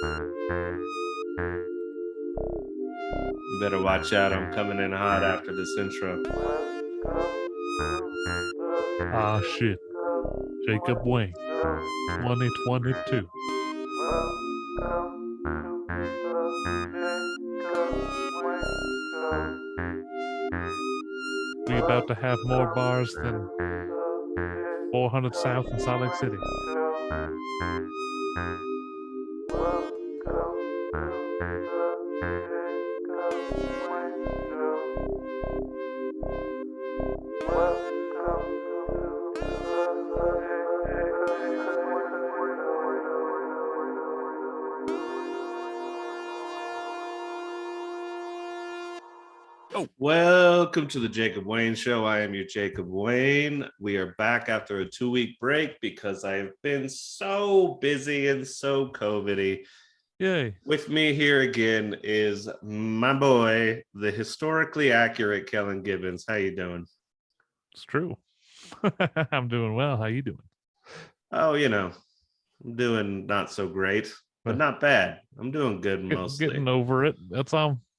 You better watch out. I'm coming in hot after this intro. Ah, shit. Jacob Wayne, 2022. We about to have more bars than 400 South in Salt Lake City. Welcome to the Jacob Wayne Show. I am your Jacob Wayne. We are back after a 2-week break because I've been so busy and so COVID-y. Yay. With me here again is my boy, the historically accurate Kellen Gibbons. How you doing? It's true. I'm doing well. How you doing? Oh, I'm doing not so great, but not bad. I'm doing good mostly. Getting over it. That's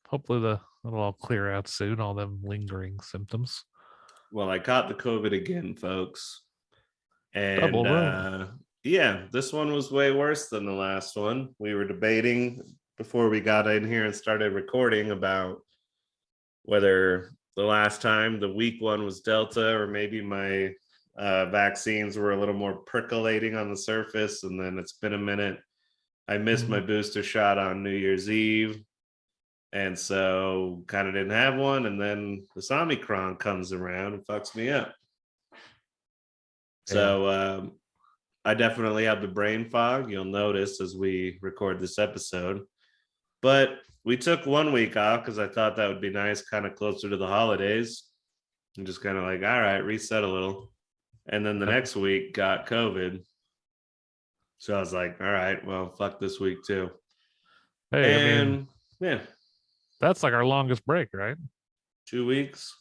hopefully it'll all clear out soon, all them lingering symptoms. Well, I caught the COVID again, folks. Double And row. yeah, this one was way worse than the last one. We were debating before we got in here and started recording about whether the last time the week one was Delta or maybe my vaccines were a little more percolating on the surface. And then it's been a minute. I missed my booster shot on New Year's Eve. And so kind of didn't have one. And then this Omicron comes around and fucks me up. So I definitely have the brain fog. You'll notice as we record this episode. But we took 1 week off because I thought that would be nice, kind of closer to the holidays. And just kind of like, all right, reset a little. And then the next week got COVID. So I was like, all right, well, fuck this week too. Hey, I mean, yeah. That's like our longest break, right? 2 weeks.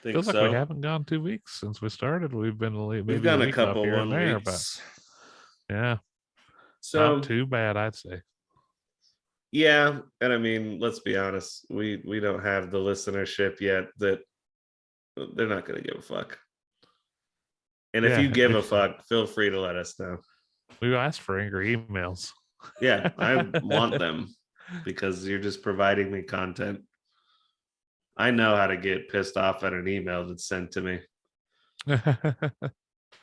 Think Feels so. like we haven't gone 2 weeks since we started. We've been maybe gone a week couple off here and there, weeks. But yeah, so not too bad, I'd say. Yeah, and I mean, let's be honest, we don't have the listenership yet that they're not going to give a fuck. And if you give a fuck, feel free to let us know. We asked for angry emails. Yeah, I want them because you're just providing me content. I know how to get pissed off at an email that's sent to me.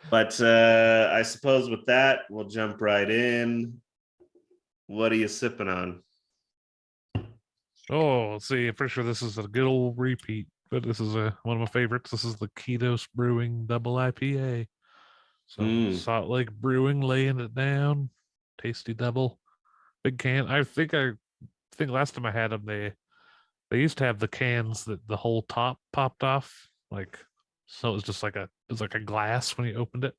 But I suppose with that, we'll jump right in. What are you sipping on? Oh, let's see. I'm pretty sure this is a good old repeat, but this is one of my favorites. This is the Ketos Brewing Double IPA. So Salt Lake Brewing laying it down. Tasty double. Big can. I think last time I had them, they used to have the cans that the whole top popped off, like, so it was just like a glass when you opened it.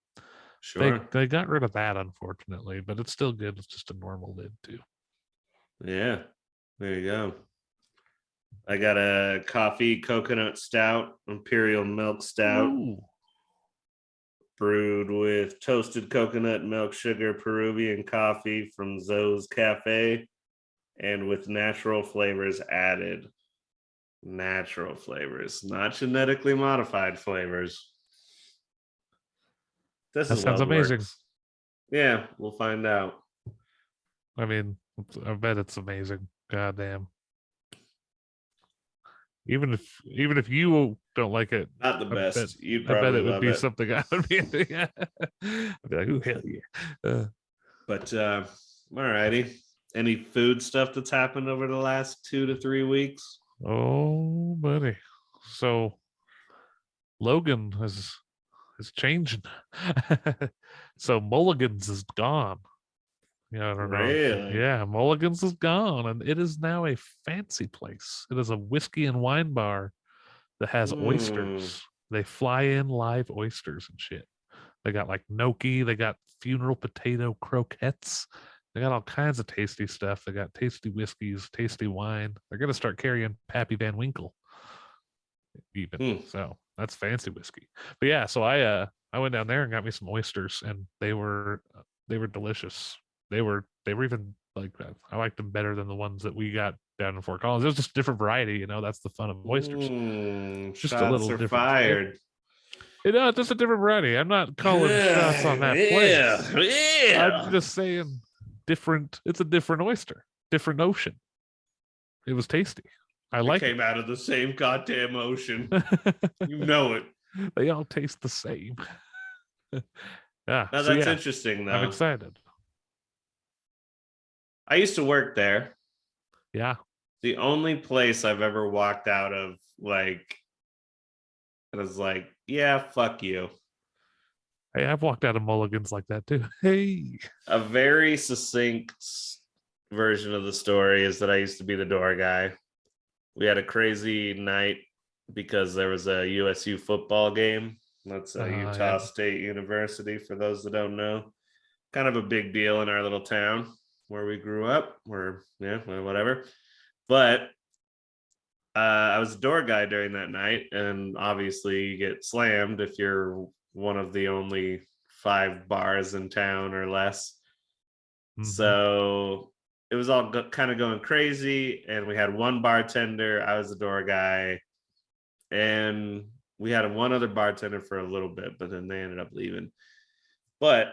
Sure. They got rid of that, unfortunately, but it's still good. It's just a normal lid too. Yeah, there you go. I got a coffee coconut stout, imperial milk stout. Ooh. Brewed with toasted coconut, milk, sugar, Peruvian coffee from Zoe's Cafe, and with natural flavors added. Natural flavors, not genetically modified flavors. This That sounds amazing. Works. Yeah, we'll find out. I mean, I bet it's amazing. Goddamn. Even if you don't like it, not the best. I bet it would be something I would be into. Yeah. I'd be like, "Ooh, hell yeah!" But alrighty. Any food stuff that's happened over the last 2 to 3 weeks? Oh, buddy. So Logan is changing. So Mulligan's is gone. Yeah, I don't know. Really? Yeah, Mulligan's is gone, and it is now a fancy place. It is a whiskey and wine bar that has oysters. They fly in live oysters and shit. They got like gnocchi. They got funeral potato croquettes. They got all kinds of tasty stuff. They got tasty whiskeys, tasty wine. They're gonna start carrying Pappy Van Winkle. Even so, that's fancy whiskey. But yeah, so I went down there and got me some oysters, and they were delicious. They were even Like that. I liked them better than the ones that we got down in Fort Collins. It was just a different variety, that's the fun of oysters. Just a Shots little are different. fired. Just a different variety. I'm not calling shots on that Yeah, place. I'm yeah. just saying different. It's a different oyster, different ocean. It was tasty. I It like came out of the same goddamn ocean. it. You know it. They all taste the same. Yeah. Now So that's yeah, interesting, I'm though. excited. I used to work there. Yeah. The only place I've ever walked out of, like, it was like, yeah, fuck you. Hey, I've walked out of mulligans like that too. Hey. A very succinct version of the story is that I used to be the door guy. We had a crazy night because there was a USU football game. That's Utah Yeah. State University, for those that don't know. Kind of a big deal in our little town where we grew up, or yeah, whatever. But I was a door guy during that night, and obviously you get slammed if you're one of the only 5 bars in town or less. Mm-hmm. So it was all kind of going crazy, and we had one bartender. I was the door guy, and we had one other bartender for a little bit, but then they ended up leaving. But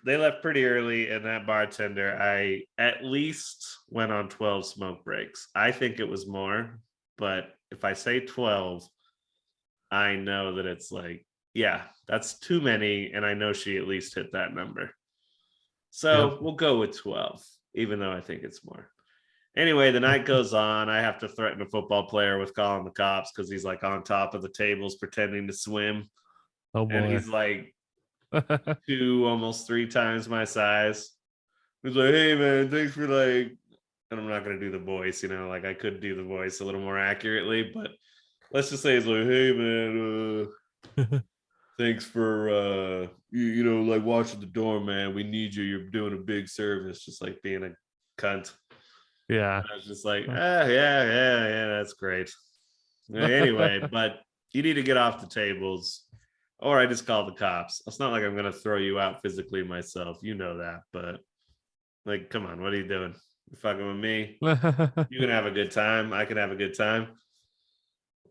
they left pretty early, and that bartender, I at least went on 12 smoke breaks. I think it was more, but if I say 12, I know that it's like, yeah, that's too many, and I know she at least hit that number. Yep. So we'll go with 12, even though I think it's more. Anyway, the night goes on. I have to threaten a football player with calling the cops because he's like on top of the tables pretending to swim. Oh And boy. he's like 2, almost 3 times my size. He's like, hey man, thanks for like, and I'm not gonna do the voice, like I could do the voice a little more accurately, but let's just say he's like, hey man, thanks for like watching the door, man. We need you. You're doing a big service, just like being a cunt. Yeah. I was just like, yeah, that's great. Anyway, but you need to get off the tables, or I just call the cops. It's not like I'm gonna throw you out physically myself, you know that, but like, come on, what are you doing? You fucking with me? You can have a good time. I can have a good time.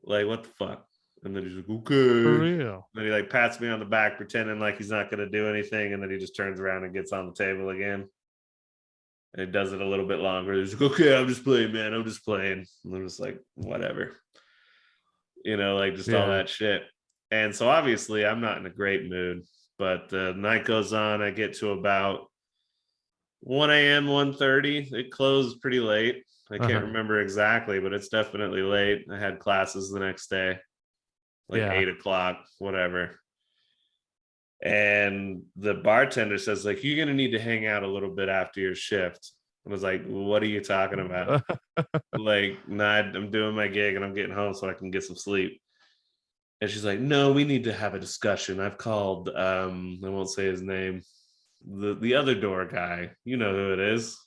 Like, what the fuck? And then he's like, For okay. real. Then he like pats me on the back, pretending like he's not gonna do anything, and then he just turns around and gets on the table again. And he does it a little bit longer. He's like, okay, I'm just playing, man. I'm just playing. And I'm just like, whatever. Like just all Yeah. that shit. And so obviously I'm not in a great mood, but the night goes on. I get to about 1 a.m., 1:30. It closed pretty late. I can't Uh-huh. remember exactly, but it's definitely late. I had classes the next day, like Yeah. 8 o'clock, whatever. And the bartender says, like, you're going to need to hang out a little bit after your shift. I was like, what are you talking about? Like, nah, I'm doing my gig and I'm getting home so I can get some sleep. And she's like, no, we need to have a discussion. I've called, I won't say his name, the other door guy. You know who it is.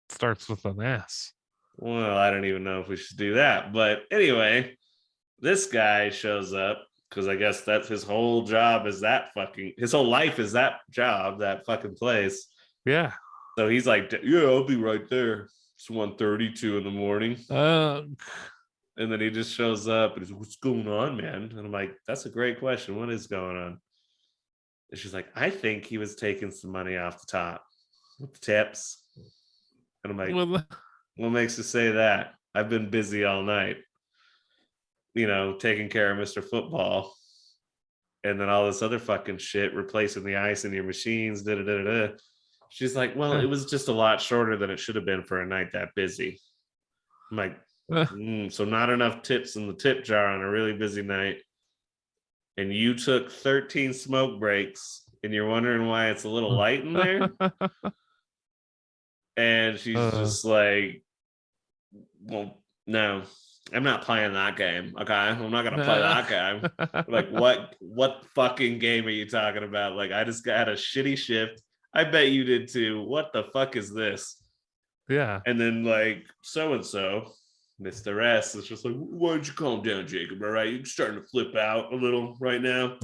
Starts with an S. Well, I don't even know if we should do that. But anyway, this guy shows up because I guess that's his whole job is his whole life is that job, that fucking place. Yeah. So he's like, yeah, I'll be right there. It's 1:32 in the morning. And then he just shows up and he's like, what's going on, man? And I'm like, that's a great question. What is going on? And she's like, I think he was taking some money off the top with the tips. And I'm like, Well, what makes you say that? I've been busy all night, taking care of Mr. Football. And then all this other fucking shit, replacing the ice in your machines, da da da da. She's like, well, it was just a lot shorter than it should have been for a night that busy. I'm like, so not enough tips in the tip jar on a really busy night. And you took 13 smoke breaks and you're wondering why it's a little light in there. And she's just like, well, no, I'm not playing that game. Okay. I'm not going to play that game. Like, what fucking game are you talking about? Like, I just got a shitty shift. I bet you did too. What the fuck is this? Yeah. And then like so-and-so, Mr. S is just like, why don't you calm down, Jacob? All right, you're starting to flip out a little right now.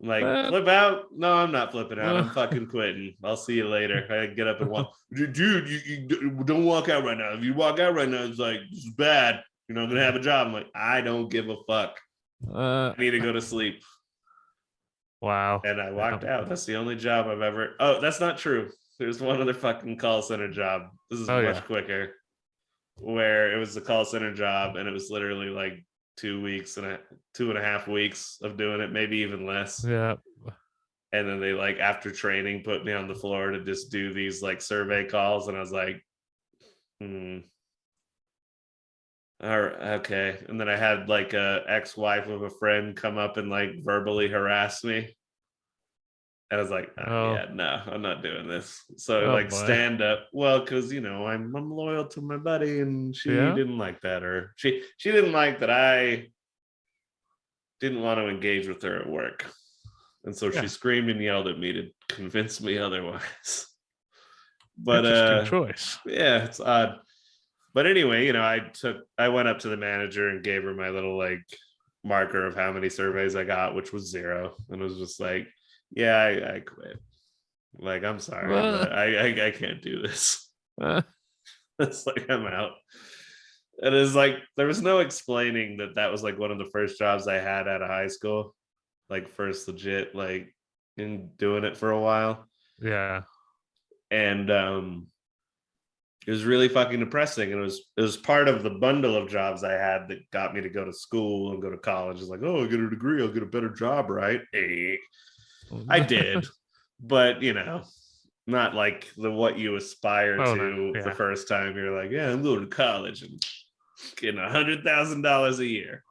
I'm like, That, flip out? No, I'm not flipping out. I'm fucking quitting. I'll see you later. I get up and walk. Dude, you don't walk out right now. If you walk out right now, it's like, this is bad. You're not gonna have a job. I'm like, I don't give a fuck. I need to go to sleep. wow. And I walked out. That's the only job I've ever. Oh, that's not true. There's one other fucking call center job. This is Oh, much yeah. quicker. Where it was a call center job, and it was literally like 2 weeks and 2.5 weeks of doing it, maybe even less. Yeah. And then they like after training put me on the floor to just do these like survey calls, and I was like, all right, okay. And then I had like a ex-wife of a friend come up and like verbally harass me. And I was like, Oh. yeah, no, I'm not doing this. So Oh like boy. stand up. Well, because I'm loyal to my buddy, and she Yeah. didn't like that, or she didn't like that I didn't want to engage with her at work. And so Yeah. she screamed and yelled at me to convince me otherwise. But Interesting choice. yeah, it's odd. But anyway, I went up to the manager and gave her my little like marker of how many surveys I got, which was 0. And it was just like, yeah, I quit. Like, I'm sorry, Uh, but I can't do this. uh, It's like, I'm out. And it's like, there was no explaining that was like one of the first jobs I had out of high school. Like first legit, like in doing it for a while. yeah. And it was really fucking depressing. And it was part of the bundle of jobs I had that got me to go to school and go to college. It's like, oh, I get a degree, I'll get a better job, right? Hey, I did. But not like the what you aspire Oh no. to the Yeah. first time you're like, yeah, I'm going to college and getting $100,000 a year.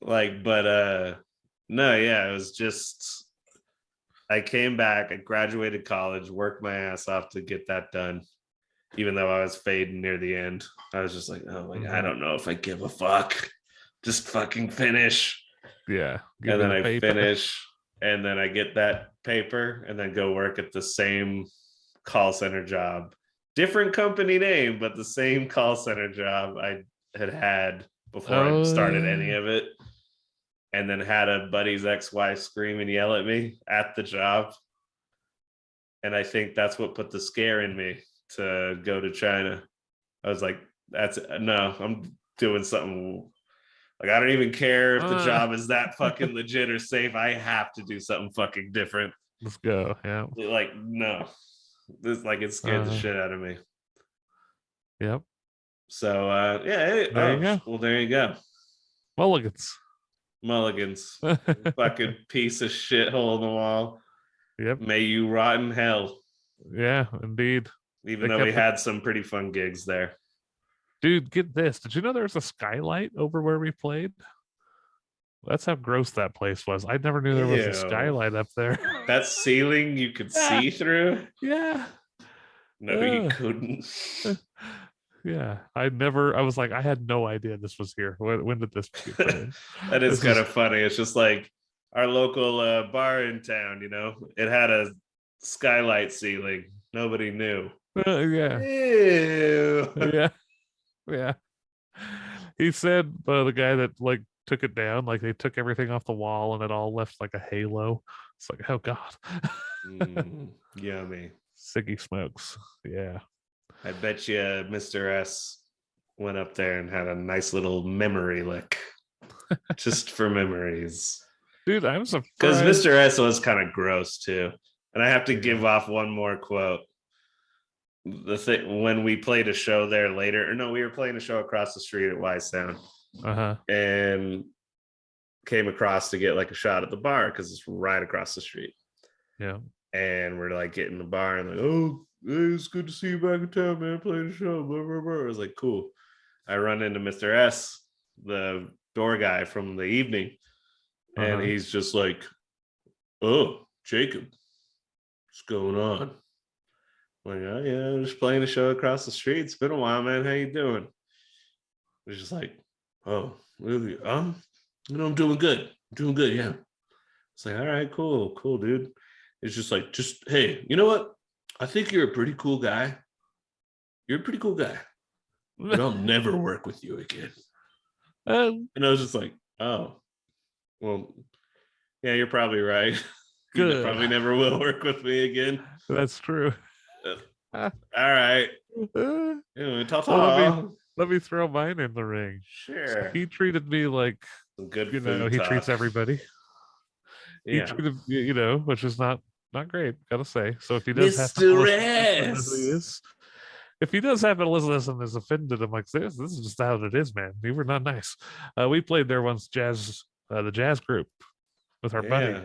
Like, but no, yeah, it was just I came back, I graduated college, worked my ass off to get that done. Even though I was fading near the end, I was just like, oh my God, I don't know if I give a fuck. Just fucking finish. Yeah. Give And me then the I paper. finish, and then I get that paper, and then go work at the same call center job. Different company name, but the same call center job I had before I started any of it. And then had a buddy's ex-wife scream and yell at me at the job. And I think that's what put the scare in me to go to China. I was like, I'm doing something. Like, I don't even care if the job is that fucking legit or safe. I have to do something fucking different. Let's go. Yeah. Like, no. It scared the shit out of me. Yep. So There you go. well, there you go. Mulligans. Fucking piece of shit hole in the wall. Yep. May you rot in hell. Yeah, indeed. Even though we had some pretty fun gigs there. Dude, get this. Did you know there's a skylight over where we played? That's how gross that place was. I never knew there was a skylight up there. That ceiling you could see through? Yeah. No, you couldn't. Yeah. I was like, I had no idea this was here. When did this get put in? That is kind of funny. It's just like our local bar in town, it had a skylight ceiling. Nobody knew. Yeah. Ew. Yeah. Yeah. He said the guy that like took it down, like they took everything off the wall and it all left like a halo. It's like, oh God. Yummy. Siggy smokes. Yeah. I bet you Mr. S went up there and had a nice little memory lick. Just for memories. Dude, I'm surprised. Because Mr. S was kind of gross too. And I have to give off one more quote. The thing when we played a show there later, or no, we were playing a show across the street at Y Sound. And came across to get like a shot at the bar because it's right across the street. Yeah. And we're like getting the bar and like, oh, hey, it's good to see you back in town, man. Playing a show. Blah, blah, blah. I was like, cool. I run into Mr. S, the door guy from the evening, and he's just like, oh, Jacob, what's going on? I'm like, oh yeah, I'm just playing a show across the street. It's been a while, man. How you doing? He's just like, oh, really? I'm doing good. I'm doing good, yeah. It's like, all right, cool, dude. It's just like, hey, you know what? I think you're a pretty cool guy. You're a pretty cool guy. But I'll never work with you again. And I was just like, oh, well, Yeah, you're probably right. You Good. probably never will work with me again. That's true. All right. Well, Ta-ta. let me throw mine in the ring. So Sure. he treated me like, Some good you know, food he treats talk. everybody. He Yeah. treated, you know, which is not great, gotta say. So if he does happen to Mr. listen to this, and who he S. is, if he does happen to listen to this and is offended, I'm like, this is just how it is, man. You were not nice. We played there once, the jazz group with our buddy, Yeah.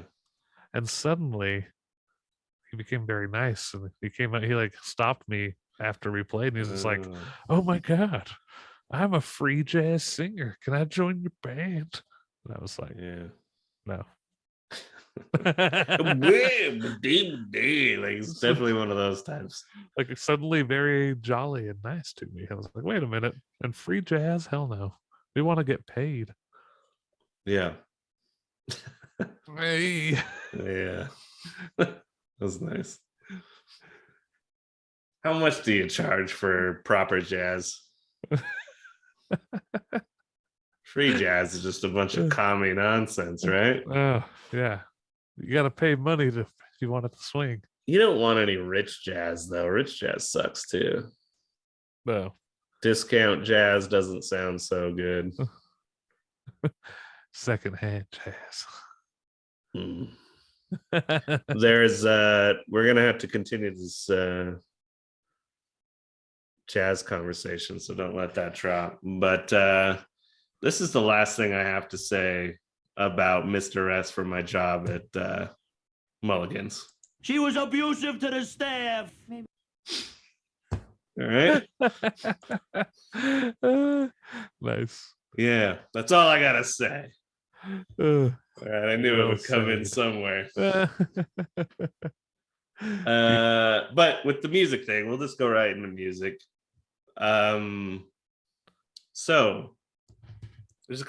and suddenly he became very nice, and he came out. He like stopped me after we played, and he was just like, Uh, "Oh my god, I'm a free jazz singer. Can I join your band?" And I was like, yeah. "No." Like it's definitely one of those types. Like suddenly very jolly and nice to me. I was like, wait a minute. And free jazz? Hell no. We want to get paid. Yeah. Hey. Yeah. That's nice. How much do you charge for proper jazz? Free jazz is just a bunch of commie nonsense, right? Oh, yeah. You got to pay money to if you want it to swing. You don't want any rich jazz, though. Rich jazz sucks too. No. Discount jazz doesn't sound so good. Secondhand jazz. Hmm. We're gonna have to continue this jazz conversation, so don't let that drop. But this is the last thing I have to say about Mr. S for my job at Mulligan's. She was abusive to the staff. All right. Nice. Yeah, that's all I gotta say. All right, I knew it would come in somewhere. But with the music thing, we'll just go right into music. So there's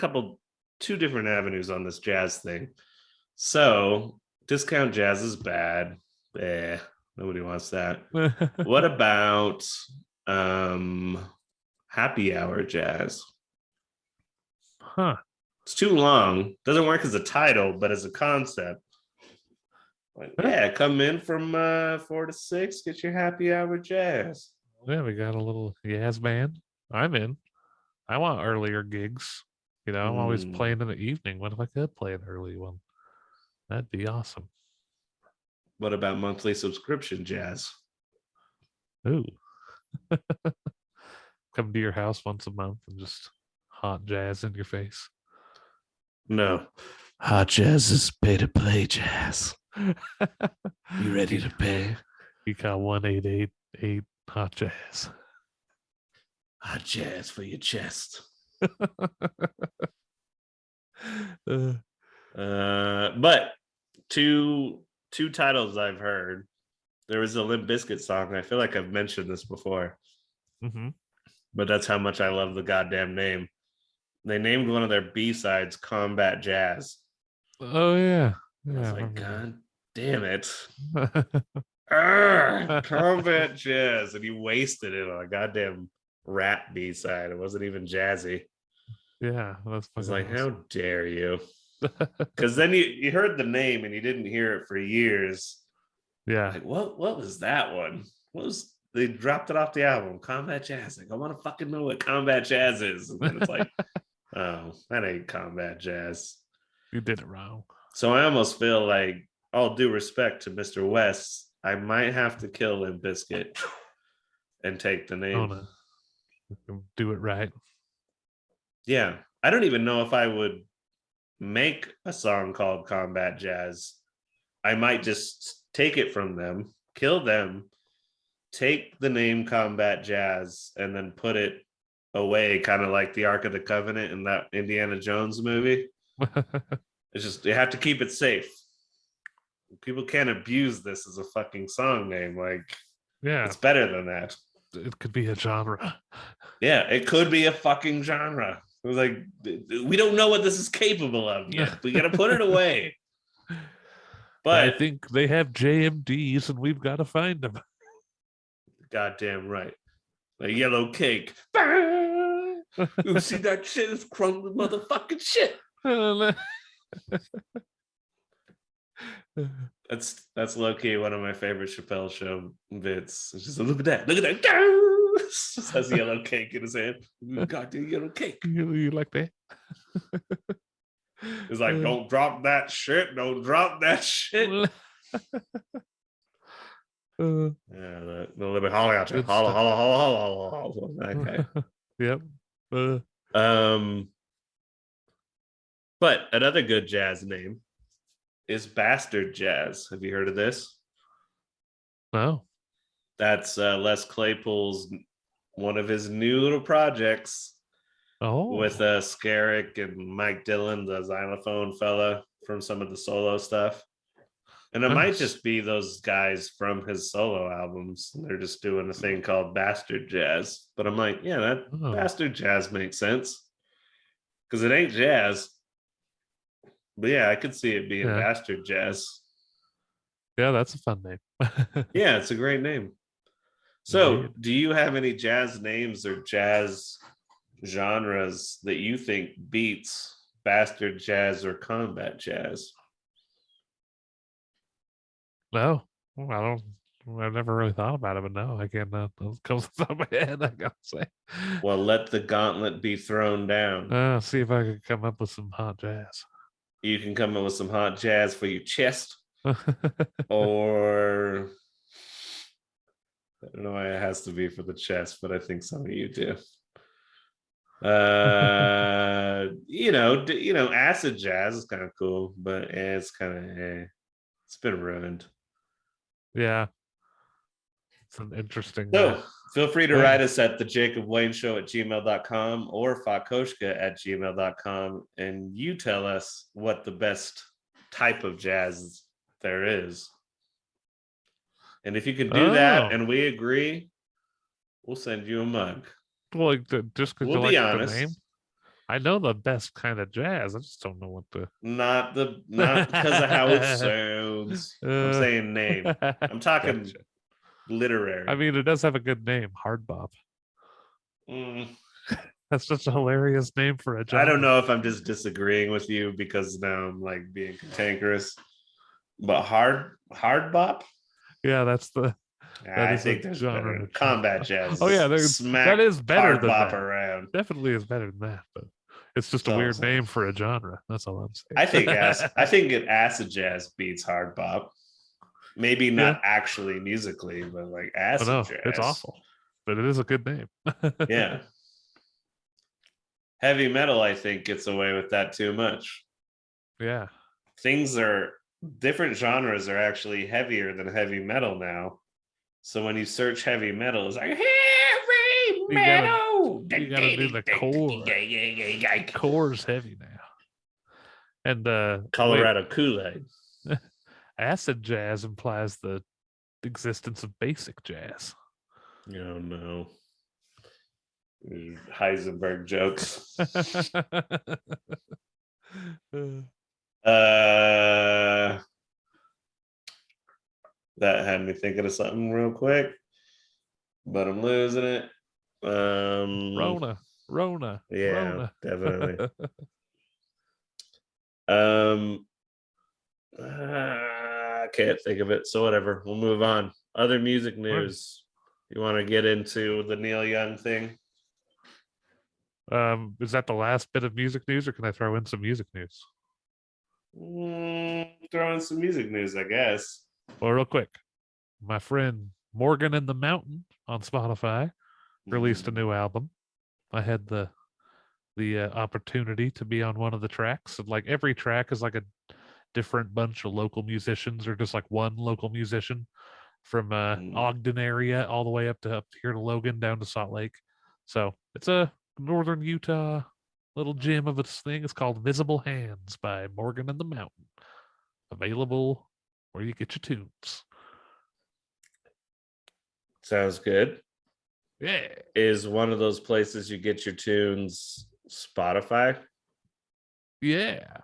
two different avenues on this jazz thing. So discount jazz is bad. Nobody wants that. What about happy hour jazz? Huh. It's too long. Doesn't work as a title, but as a concept. Like, yeah, come in from 4 to 6, get your happy hour jazz. Yeah, we got a little jazz band. I'm in. I want earlier gigs. You know, I'm always playing in the evening. What if I could play an early one? That'd be awesome. What about monthly subscription jazz? Ooh. Come to your house once a month and just hot jazz in your face. No. Hot jazz is pay to play jazz. You ready to pay? You got 1888 hot jazz. Hot jazz for your chest. But two titles I've heard. There was a Limp Bizkit song. I feel like I've mentioned this before, but that's how much I love the goddamn name. They named one of their B-sides Combat Jazz. Oh yeah. I was like, God damn it. Combat Jazz. And he wasted it on a goddamn rap B-side. It wasn't even jazzy. Yeah, I was like, how dare you? Because then you heard the name and you didn't hear it for years. Yeah. Like, what was that one? They dropped it off the album, Combat Jazz. Like, I want to fucking know what Combat Jazz is. And then it's like, oh, that ain't Combat Jazz. You did it wrong. So I almost feel like, all due respect to Mr. West, I might have to kill Limp Bizkit and take the name. Oh, no. Do it right. Yeah. I don't even know if I would make a song called Combat Jazz. I might just take it from them, kill them, take the name Combat Jazz, and then put it away, kind of like the Ark of the Covenant in that Indiana Jones movie. It's just, you have to keep it safe. People can't abuse this as a fucking song name. Like, yeah, it's better than that. It could be a genre. Yeah, it could be a fucking genre. It was like, we don't know what this is capable of yet. We got to put it away. But I think they have JMDs and we've got to find them. Goddamn right. A yellow cake. You see that shit? It's crumbling motherfucking shit. That's low key one of my favorite Chappelle show bits. It's just look at that, just has yellow cake in his hand. Goddamn yellow cake. You like that? It's like, don't drop that shit. Don't drop that shit. Yeah, the little bit holler out there. Good Holler, stuff. holler, holler, holler, holler. Okay. Yep. But another good jazz name is Bastard Jazz. Have you heard of this? No. That's Les Claypool's one of his new little projects Oh. with Scarrick and Mike Dillon, the xylophone fella from some of the solo stuff. And it might Nice. just be those guys from his solo albums. They're just doing a thing called Bastard Jazz. But I'm like, yeah, that Bastard Jazz makes sense. Because it ain't jazz. But yeah, I could see it being Bastard Jazz. Yeah, that's a fun name. Yeah, it's a great name. So, Indeed. do you have any jazz names or jazz genres that you think beats Bastard Jazz or Combat Jazz? No, I don't. I've never really thought about it, but no, I can't. That comes to the top of my head. I gotta say. Well, let the gauntlet be thrown down. See if I can come up with some hot jazz. You can come up with some hot jazz for your chest, or I don't know why it has to be for the chest, but I think some of you do. Acid jazz is kind of cool, but it's kind of it's been ruined. Yeah, it's an interesting. So feel free to write us at thejacobwayneshow@gmail.com or fakoshka@gmail.com, and you tell us what the best type of jazz there is. And if you can do that and we agree, we'll send you a mug. Well, just because We'll you be like honest. the name, I know the best kind of jazz. I just don't know what the not because of how it sounds. I'm saying name. I'm talking gotcha. Literary. I mean, it does have a good name, Hard Bop. That's just a hilarious name for a genre. I don't know if I'm just disagreeing with you because now I'm like being cantankerous. But hard bop? Yeah, that's the. I think there's better. Combat jazz. Oh yeah, that is better hard than bop that. Around. Definitely is better than that, but it's just a weird name for a genre. That's all I'm saying. I think acid jazz beats hard bop. Maybe not actually musically, but like acid jazz. It's awful, but it is a good name. Yeah. Heavy metal, I think, gets away with that too much. Yeah. Different genres are actually heavier than heavy metal now. So when you search heavy metal, it's like heavy metal. You gotta do the core. Core's heavy now. And Colorado Kool-Aid. Acid jazz implies the existence of basic jazz. Oh no. Heisenberg jokes. That had me thinking of something real quick, but I'm losing it. Rona. Yeah, Rona. definitely. I can't think of it, so whatever. We'll move on. Other music news. You want to get into the Neil Young thing? Is that the last bit of music news, or can I throw in some music news? Throw in some music news, I guess. Well, real quick, my friend Morgan in the Mountain on Spotify released a new album. I had the opportunity to be on one of the tracks, and like every track is like a different bunch of local musicians, or just like one local musician from Ogden area all the way up here to Logan, down to Salt Lake. So it's a northern Utah little gem of a thing. It's called Visible Hands by Morgan in the Mountain. Available where you get your tunes. Sounds good. Yeah. Is one of those places you get your tunes Spotify? Yeah.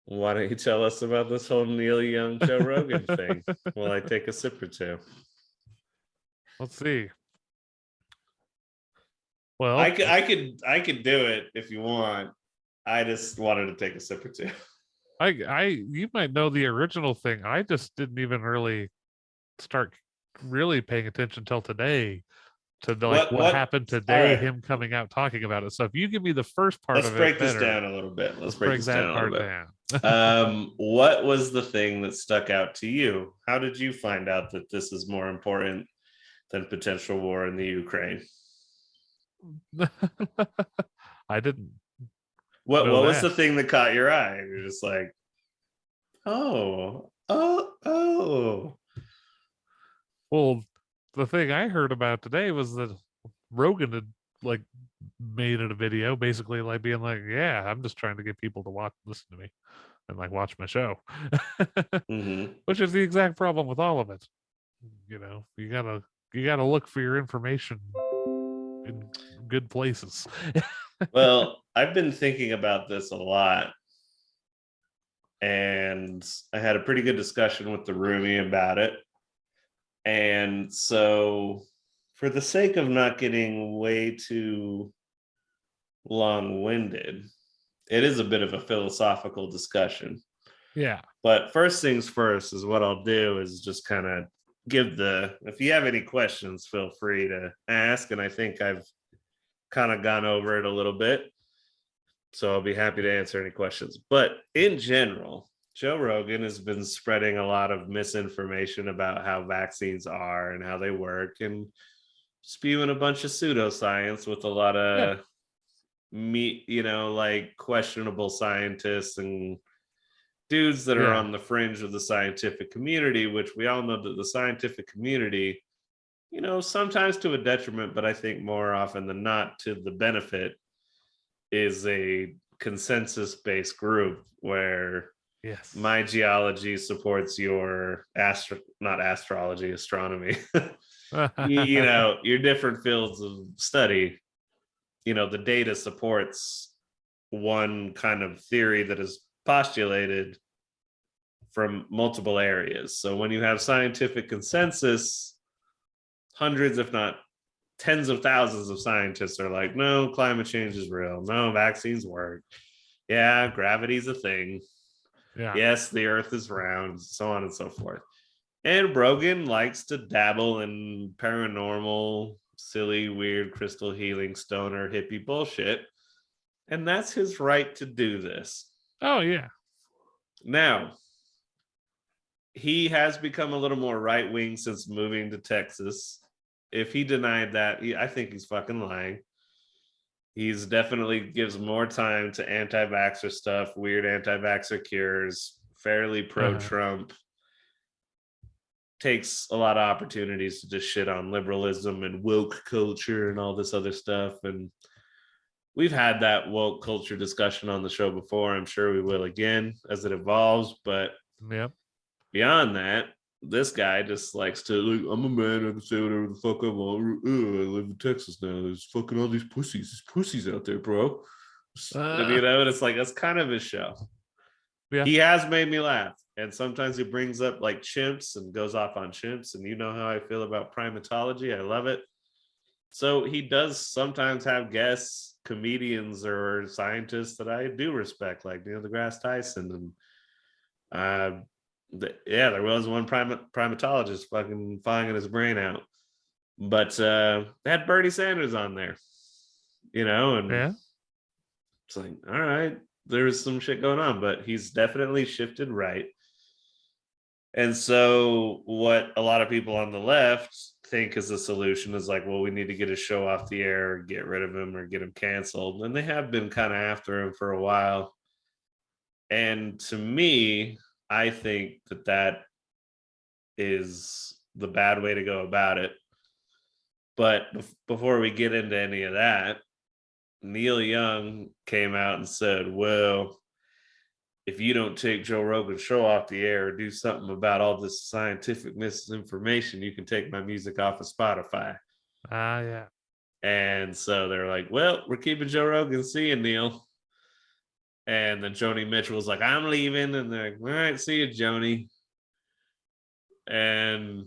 Why don't you tell us about this whole Neil Young, Joe Rogan thing while I take a sip or two? Let's see. Well, I could do it if you want. I just wanted to take a sip or two. You might know the original thing. I just didn't even really start really paying attention until today to like what What? happened All today, right. him coming out talking about it. So if you give me the first part Let's of it break this better, down a little bit. let's break that part down. What was the thing that stuck out to you? How did you find out that this is more important than potential war in the Ukraine? I didn't What know was the that. thing that caught your eye? You're just like, oh. Well, the thing I heard about today was that Rogan had like made it a video basically like being like, yeah, I'm just trying to get people to listen to me and like watch my show. Mm-hmm. Which is the exact problem with all of it. You know, you gotta look for your information in good places. Well, I've been thinking about this a lot, and I had a pretty good discussion with the roomie about it. And so, for the sake of not getting way too long-winded, it is a bit of a philosophical discussion. Yeah. But first things first is what I'll do is just kind of if you have any questions, feel free to ask. And I think I've kind of gone over it a little bit. So I'll be happy to answer any questions. But in general, Joe Rogan has been spreading a lot of misinformation about how vaccines are and how they work, and spewing a bunch of pseudoscience with a lot of like questionable scientists and dudes that are Yeah. on the fringe of the scientific community, which we all know that the scientific community, sometimes to a detriment, but I think more often than not to the benefit, is a consensus-based group where Yes. my geology supports your not astrology, astronomy. Your different fields of study, the data supports one kind of theory that is postulated from multiple areas. So when you have scientific consensus, hundreds, if not tens of thousands of scientists are like, no, climate change is real. No, vaccines work. Yeah, gravity's a thing. Yeah. Yes, the earth is round, so on and so forth. And Rogan likes to dabble in paranormal, silly, weird, crystal healing, stoner, hippie bullshit. And that's his right to do this. Oh, yeah. Now, he has become a little more right wing since moving to Texas. If he denied that, I think he's fucking lying. He's definitely gives more time to anti-vaxxer stuff, weird anti-vaxxer cures, fairly pro-Trump. Takes a lot of opportunities to just shit on liberalism and woke culture and all this other stuff. And we've had that woke culture discussion on the show before. I'm sure we will again as it evolves. But beyond that, this guy just likes to, like, I'm a man, I can say whatever the fuck I want. I live in Texas now. There's fucking all these pussies. There's pussies out there, bro. And it's like, that's kind of his show. Yeah. He has made me laugh. And sometimes he brings up like chimps and goes off on chimps. And you know how I feel about primatology. I love it. So he does sometimes have guests, comedians or scientists that I do respect, like Neil deGrasse Tyson. And there was one primatologist fucking flying his brain out. But they had Bernie Sanders on there, and it's like, all right, there's some shit going on, but he's definitely shifted right. And so what a lot of people on the left think is a solution is like, well, we need to get his show off the air, or get rid of him, or get him canceled. And they have been kind of after him for a while. And to me, I think that is the bad way to go about it. But before we get into any of that, Neil Young came out and said, well, if you don't take Joe Rogan's show off the air or do something about all this scientific misinformation, you can take my music off of Spotify. Yeah. And so they're like, well, we're keeping Joe Rogan. See you, Neil. And then Joni Mitchell was like, I'm leaving. And they're like, all right, see you, Joni. And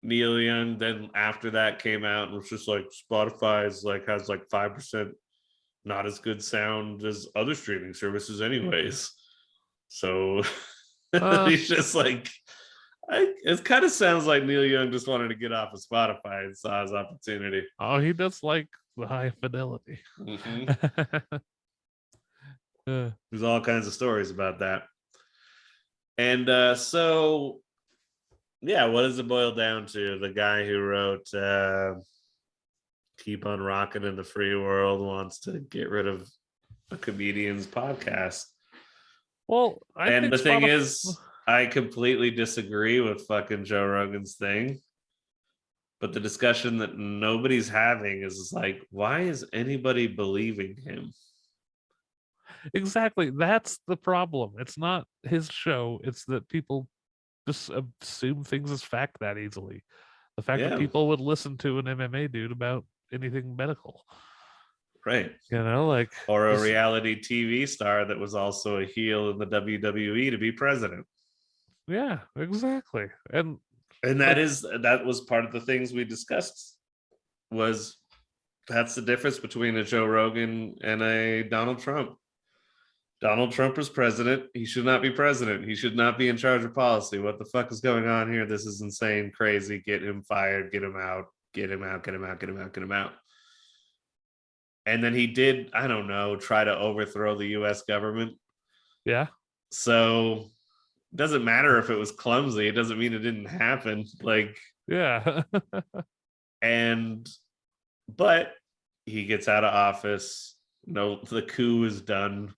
Neil Young then after that came out and was just like, Spotify is like has like 5% not as good sound as other streaming services anyways. So Uh. he's just like, it kind of sounds like Neil Young just wanted to get off of Spotify and saw his opportunity. Oh, he does like the high fidelity. There's all kinds of stories about that. And so, yeah, what does it boil down to? The guy who wrote Keep on Rocking in the Free World wants to get rid of a comedian's podcast. Well, And the thing is, I completely disagree with fucking Joe Rogan's thing. But the discussion that nobody's having is like, why is anybody believing him? Exactly. That's the problem. It's not his show. It's that people just assume things as fact that easily. The fact that people would listen to an MMA dude about anything medical. Right. You know, like, or a reality TV star that was also a heel in the WWE to be president. Yeah, exactly. And that was part of the things we discussed, was that's the difference between a Joe Rogan and a Donald Trump. Donald Trump was president. He should not be president. He should not be in charge of policy. What the fuck is going on here? This is insane, crazy. Get him fired. Get him out. Get him out. Get him out. Get him out. Get him out. And then he did, I don't know, try to overthrow the US government. Yeah. So it doesn't matter if it was clumsy. It doesn't mean it didn't happen. Like, yeah. But he gets out of office. No, the coup is done.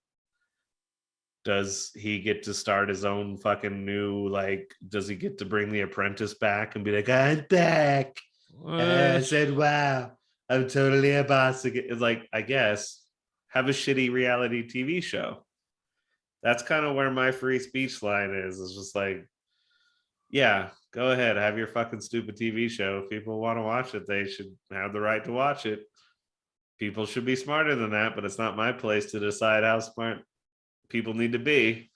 Does he get to start his own fucking new, like, does he get to bring The Apprentice back and be like, I'm back? I said, wow, I'm totally a boss again. It's like, I guess, have a shitty reality TV show. That's kind of where my free speech line is. It's just like, yeah, go ahead, have your fucking stupid TV show. If people want to watch it, they should have the right to watch it. People should be smarter than that, but it's not my place to decide how smart people need to be.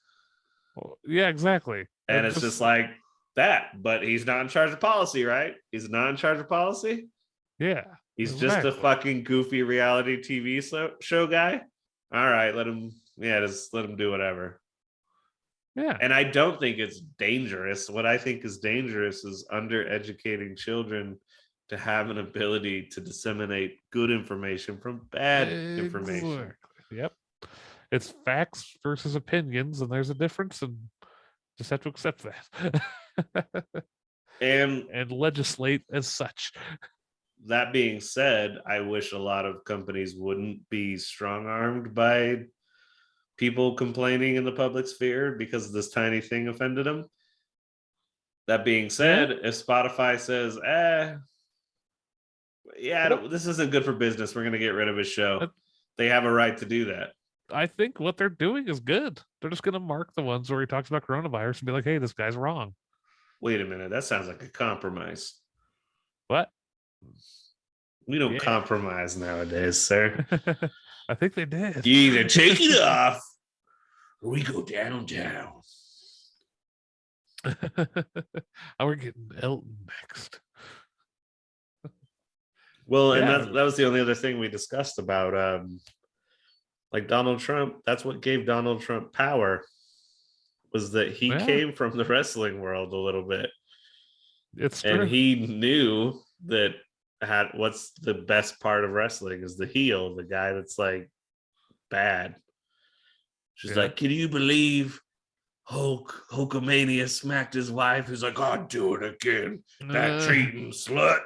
Yeah, exactly. And it's just like that. But he's not in charge of policy, right? He's not in charge of policy. Yeah. He's just a fucking goofy reality TV show guy. All right, just let him do whatever. Yeah. And I don't think it's dangerous. What I think is dangerous is undereducating children to have an ability to disseminate good information from bad information. Yep. It's facts versus opinions, and there's a difference, and just have to accept that. and legislate as such. That being said, I wish a lot of companies wouldn't be strong-armed by people complaining in the public sphere because this tiny thing offended them. That being said, if Spotify says, this isn't good for business, we're going to get rid of his show, they have a right to do that. I think what they're doing is good. They're just going to mark the ones where he talks about coronavirus and be like, hey, this guy's wrong. Wait a minute. That sounds like a compromise. What? We don't compromise nowadays, sir. I think they did. You either take it off or we go downtown. We're getting Elton next. Well, and that was the only other thing we discussed about like Donald Trump. That's what gave Donald Trump power, was that he came from the wrestling world a little bit. It's true. And he knew that what's the best part of wrestling is the heel, the guy that's like bad. She's like, can you believe Hulkamania smacked his wife? He's like, I'll do it again. That cheating slut.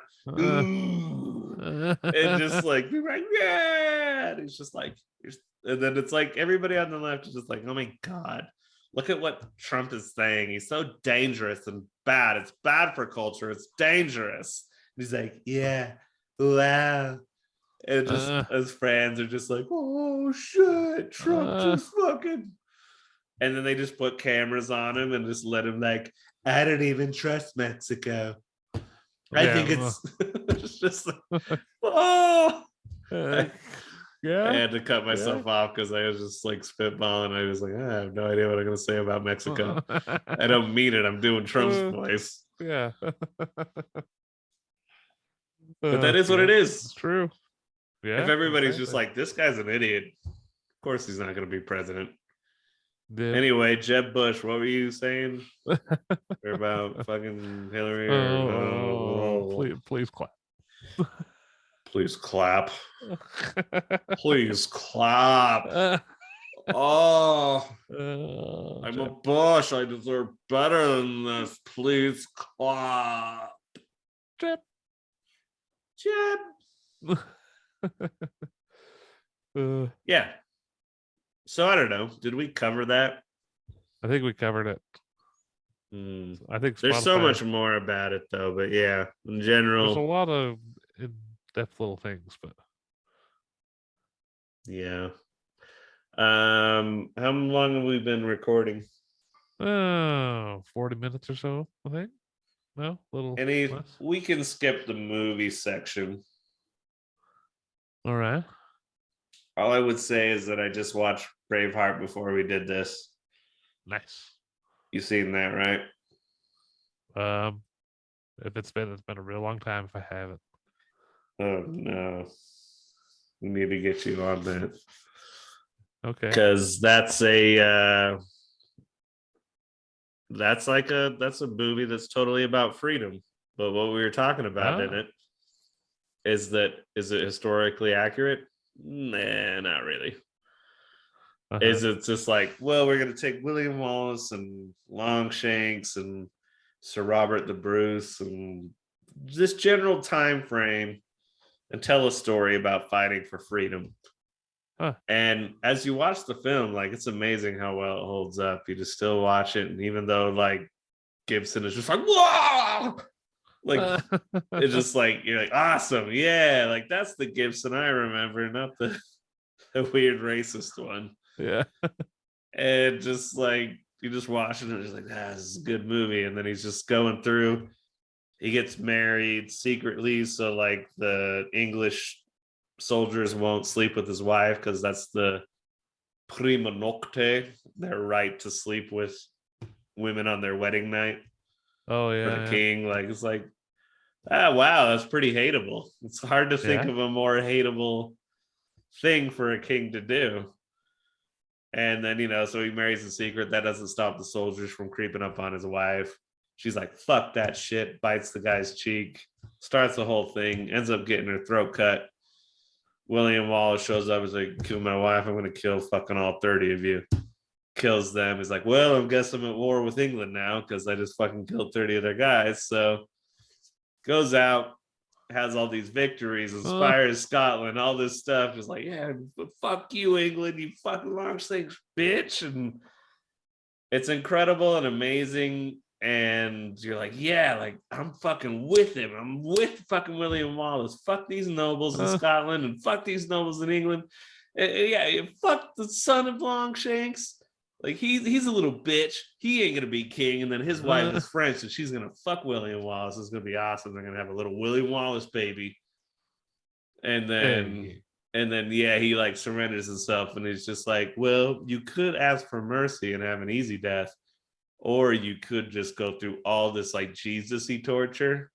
And just like, yeah. And it's just like, and then it's like everybody on the left is just like, oh my God, look at what Trump is saying. He's so dangerous and bad. It's bad for culture. It's dangerous. And he's like, yeah, wow. And just as fans are just like, oh shit, Trump just fucking. And then they just put cameras on him and just let him like, I don't even trust Mexico. I think it's just like, oh. I had to cut myself off because I was just like spitballing. I was like, I have no idea what I'm going to say about Mexico. I don't mean it. I'm doing Trump's voice. Yeah. But that is what it is. It's true. Yeah. If everybody's just like, this guy's an idiot, of course he's not going to be president. Yeah. Anyway, Jeb Bush, what were you saying? Or about fucking Hillary? Please clap. Please clap. Please clap. Oh, I'm a Bush. I deserve better than this. Please clap. Jeb. Jeb. Yeah. So I don't know. Did we cover that? I think we covered it. I think There's so Spotify- much more about it though, but yeah, in general, there's a lot of in-depth little things, but yeah. How long have we been recording? 40 minutes or so, I think. No, a little less. We can skip the movie section. All right. All I would say is that I just watched Braveheart before we did this. Nice. You seen that, right? If it's been a real long time if I haven't. Oh no. We need to get you on that. Okay. Because that's a movie that's totally about freedom. But what we were talking about in it is it historically accurate? Nah, not really. Is it just like, well, we're gonna take William Wallace and Longshanks and Sir Robert the Bruce and this general time frame and tell a story about fighting for freedom. And as you watch the film, like, it's amazing how well it holds up. You just still watch it, and even though like Gibson is just like, whoa, like it's just like, you're like, awesome, yeah, like that's the Gibson I remember, not the weird racist one. Yeah. And just like, you just watching it, it's like, this is a good movie. And then he's just going through, he gets married secretly, so like the English soldiers won't sleep with his wife because that's the prima nocte, their right to sleep with women on their wedding night. Oh yeah. For the king. Like, it's like, wow, that's pretty hateable. It's hard to think of a more hateable thing for a king to do. And then, so he marries in secret. That doesn't stop the soldiers from creeping up on his wife. She's like, fuck that shit, bites the guy's cheek, starts the whole thing, ends up getting her throat cut. William Wallace shows up, is like, kill my wife, I'm gonna kill fucking all 30 of you. Kills them. He's like, well, I guess I'm at war with England now because I just fucking killed 30 of their guys. So goes out, has all these victories, inspires Scotland, all this stuff. Is like, yeah, fuck you, England, you fucking Longshanks, bitch. And it's incredible and amazing. And you're like, yeah, like, I'm fucking with him. I'm with fucking William Wallace. Fuck these nobles in Scotland and fuck these nobles in England. Yeah, fuck the son of Longshanks. Like, he's a little bitch. He ain't gonna be king. And then his wife is French, and she's gonna fuck William Wallace. It's gonna be awesome. They're gonna have a little William Wallace baby. And then yeah, he like surrenders himself, and he's just like, well, you could ask for mercy and have an easy death, or you could just go through all this like Jesus-y torture,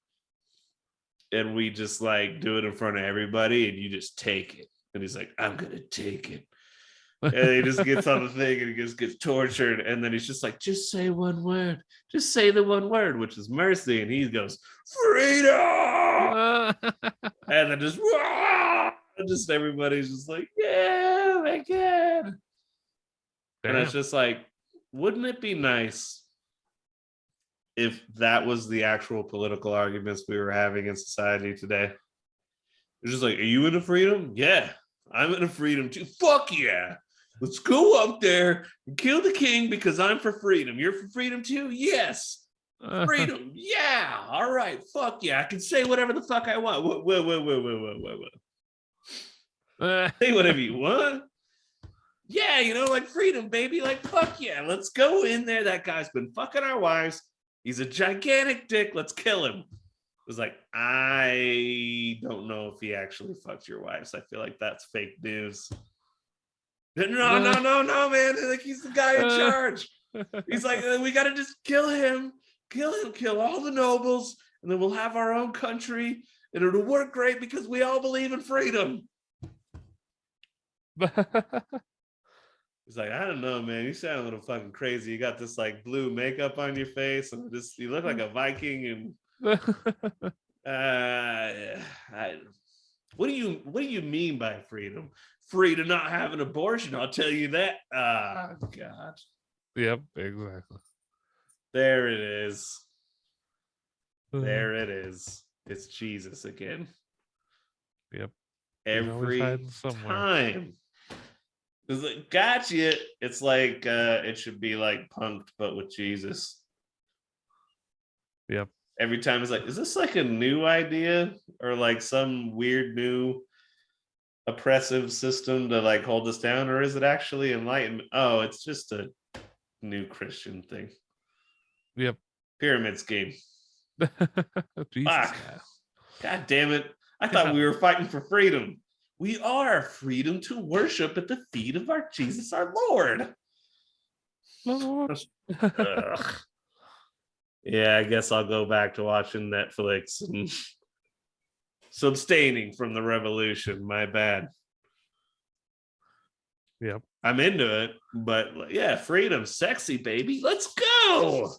and we just like do it in front of everybody, and you just take it. And he's like, I'm gonna take it. And he just gets on the thing and he just gets tortured. And then he's just like, just say one word. Just say the one word, which is mercy. And he goes, freedom! And then just everybody's just like, yeah, my God. And it's just like, wouldn't it be nice if that was the actual political arguments we were having in society today? It's just like, are you into freedom? Yeah, I'm into freedom too. Fuck yeah. Let's go up there and kill the king because I'm for freedom. You're for freedom too? Yes. Freedom. Yeah. All right. Fuck yeah. I can say whatever the fuck I want. Whoa. Say whatever you want. Yeah, like freedom, baby. Like, fuck yeah. Let's go in there. That guy's been fucking our wives. He's a gigantic dick. Let's kill him. It was like, I don't know if he actually fucked your wives. I feel like that's fake news. No, man. Like, he's the guy in charge. He's like, we got to just kill him, kill all the nobles, and then we'll have our own country, and it'll work great because we all believe in freedom. He's like, I don't know, man. You sound a little fucking crazy. You got this like blue makeup on your face, and just you look like a Viking. And what do you mean by freedom? Free to not have an abortion. I'll tell you that. God. Yep, exactly. There it is. There it is. It's Jesus again. Yep. Every time. It's like, gotcha. It's like it should be like Punked, but with Jesus. Yep. Every time it's like, is this like a new idea or like some weird new oppressive system to like hold us down, or is it actually enlightenment? Oh, it's just a new Christian thing. Yep. Pyramid scheme. Jesus. Fuck. God damn it. I thought we were fighting for freedom. We are freedom to worship at the feet of our Jesus, our Lord. Yeah, I guess I'll go back to watching Netflix and abstaining from the revolution. My bad. Yep. I'm into it, but yeah, freedom, sexy, baby. Let's go.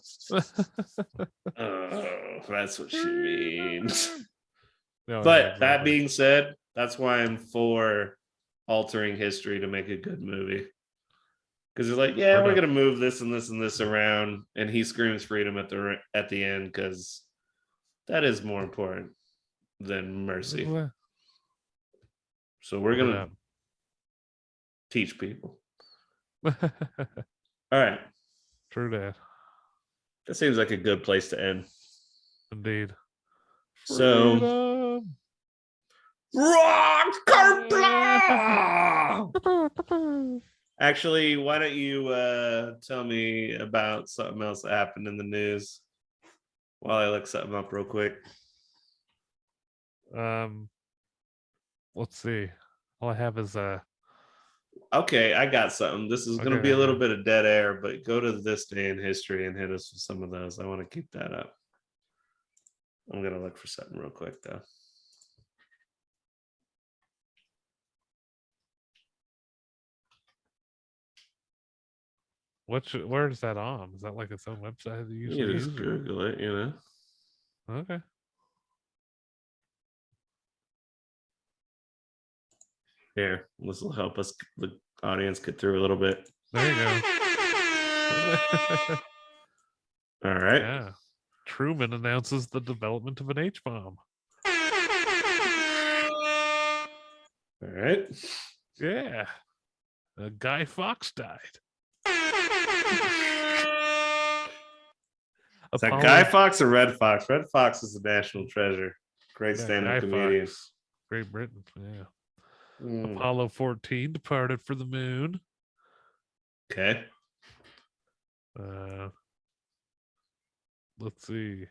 Oh, that's what she means. No, But exactly. that being said, that's why I'm for altering history to make a good movie. Because it's like, yeah, we're gonna move this and this and this around, and he screams freedom at the end because that is more important than mercy. So we're gonna teach people. All right. True that. That seems like a good place to end. Indeed. So, rock carpla! Actually, why don't you tell me about something else that happened in the news while I look something up real quick? Let's see. All I have is Okay, I got something. This is going to be a little bit of dead air, but go to this day in history and hit us with some of those. I want to keep that up. I'm going to look for something real quick, though. Where is that on? Is that like its own website? You just Google it, you know? Okay. Here, this will help us, the audience, get through a little bit. There you go. All right. Yeah. Truman announces the development of an H-bomb. All right. Yeah. Guy Fawkes died. Is that Guy Fawkes or Red Fox? Red Fox is the national treasure. Great stand-up comedian. Fawkes. Great Britain. Yeah. Apollo 14 departed for the moon. Okay. Let's see.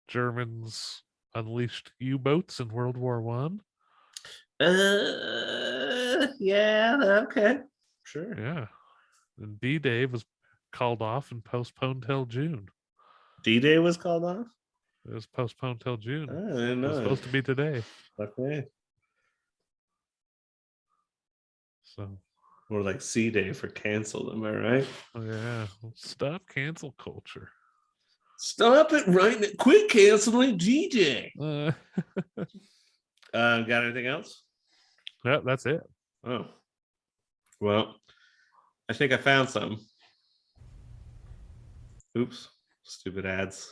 Germans unleashed U-boats in World War One. Yeah, okay. Sure. Yeah. And D-Day was called off and postponed till June. D-Day was called off? It was postponed till June. I didn't know. It was supposed to be today. Okay. So. Or like C-Day for canceled, am I right? Oh, yeah. Stop cancel culture. Stop it right now. Quit canceling DJ. Got anything else? Yeah, that's it. Oh. Well, I think I found something. Oops. Stupid ads.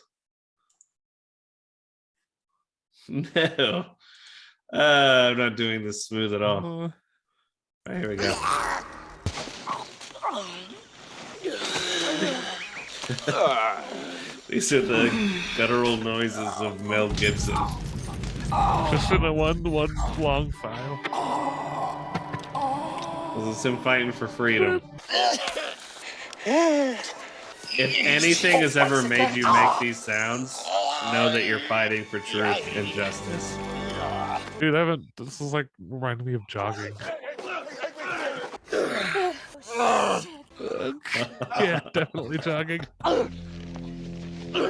No. I'm not doing this smooth at all. All right, here we go. These are the guttural noises of Mel Gibson. Just in a one long file. This is him fighting for freedom. If anything has ever made you make these sounds, know that you're fighting for truth and justice. Dude, this is like reminding me of jogging. Yeah, definitely jogging.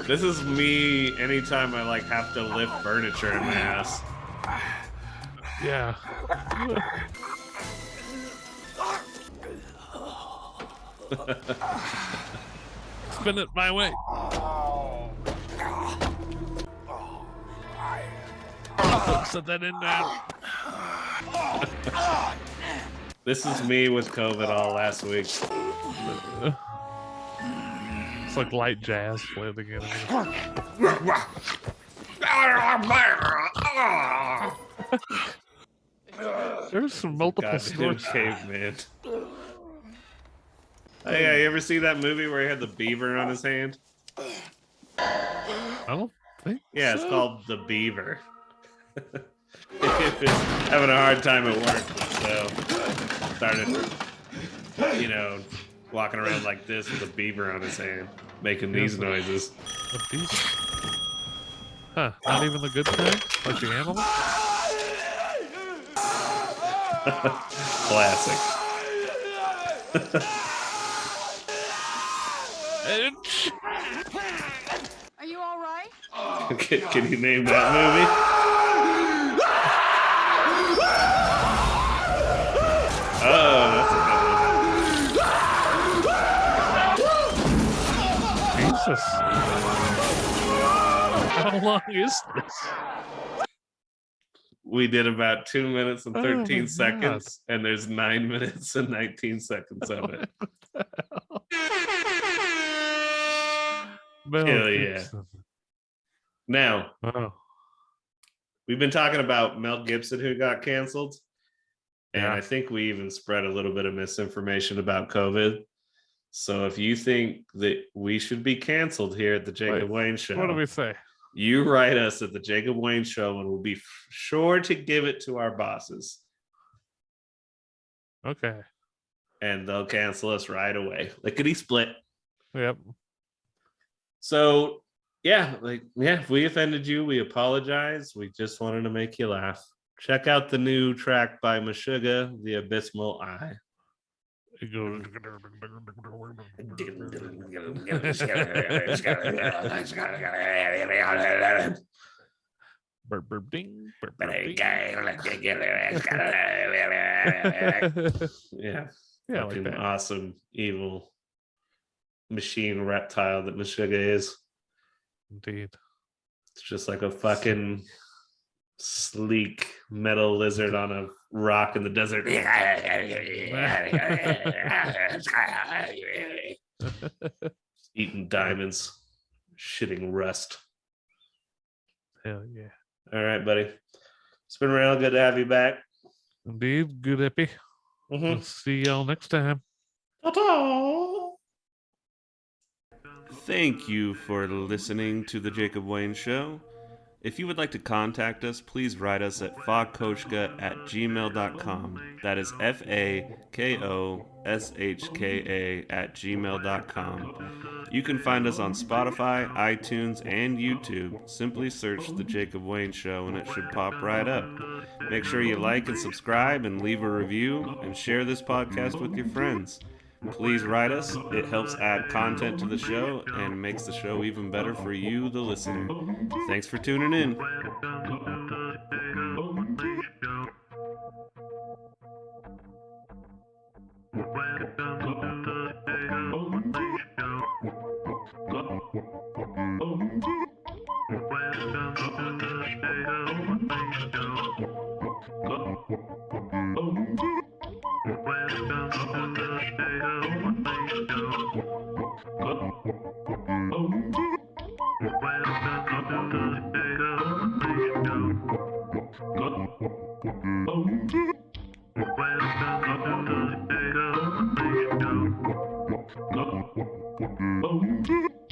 This is me anytime I like have to lift furniture in my house. Yeah. Spin it my way. Set that in down. This is me with COVID all last week. It's like light jazz playing again. There's some multiple Goddamn snorts. caveman. Hey, you ever see that movie where he had the beaver on his hand? I don't think. Yeah, it's so. called The Beaver. He was having a hard time at work, so started, walking around like this with a beaver on his hand, making these noises. A beaver. Huh? Not even the good kind, like the animal. Classic. Are you all right? Can you name that movie? Oh, that's a good one. Jesus. How long is this? We did about 2 minutes and Oh 13 my seconds, and there's 9 minutes and 19 seconds of it. Mel Hell yeah. Gibson. Now, Oh, we've been talking about Mel Gibson who got canceled, and Yeah. I think we even spread a little bit of misinformation about COVID. So if you think that we should be canceled here at the Jacob Wayne Show, what do we say? you write us at the Jacob Wayne Show, and we'll be sure to give it to our bosses, Okay. and they'll cancel us right away. Lickety split. Yep. So if we offended you, we apologize. We just wanted to make you laugh. Check out the new track by Meshuggah, The Abysmal Eye. It goes. Burp, burp, ding. Burp, burp, ding. Yeah, Yeah, like fucking that. awesome, evil machine reptile that Meshuggah is. Indeed. It's just like a fucking sleek metal lizard on a rock in the desert. Eating diamonds, shitting rust. Hell yeah. All right, buddy. It's been real good to have you back. Indeed. Good epi. We'll see y'all next time. Thank you for listening to The Jacob Wayne Show. If you would like to contact us, please write us at fakoshka@gmail.com. That is FAKOSHKA@gmail.com. You can find us on Spotify, iTunes, and YouTube. Simply search The Jacob Wayne Show and it should pop right up. Make sure you like and subscribe and leave a review and share this podcast with your friends. Please write us. It helps add content to the show and makes the show even better for you, the listener. Thanks for tuning in. Welcome to the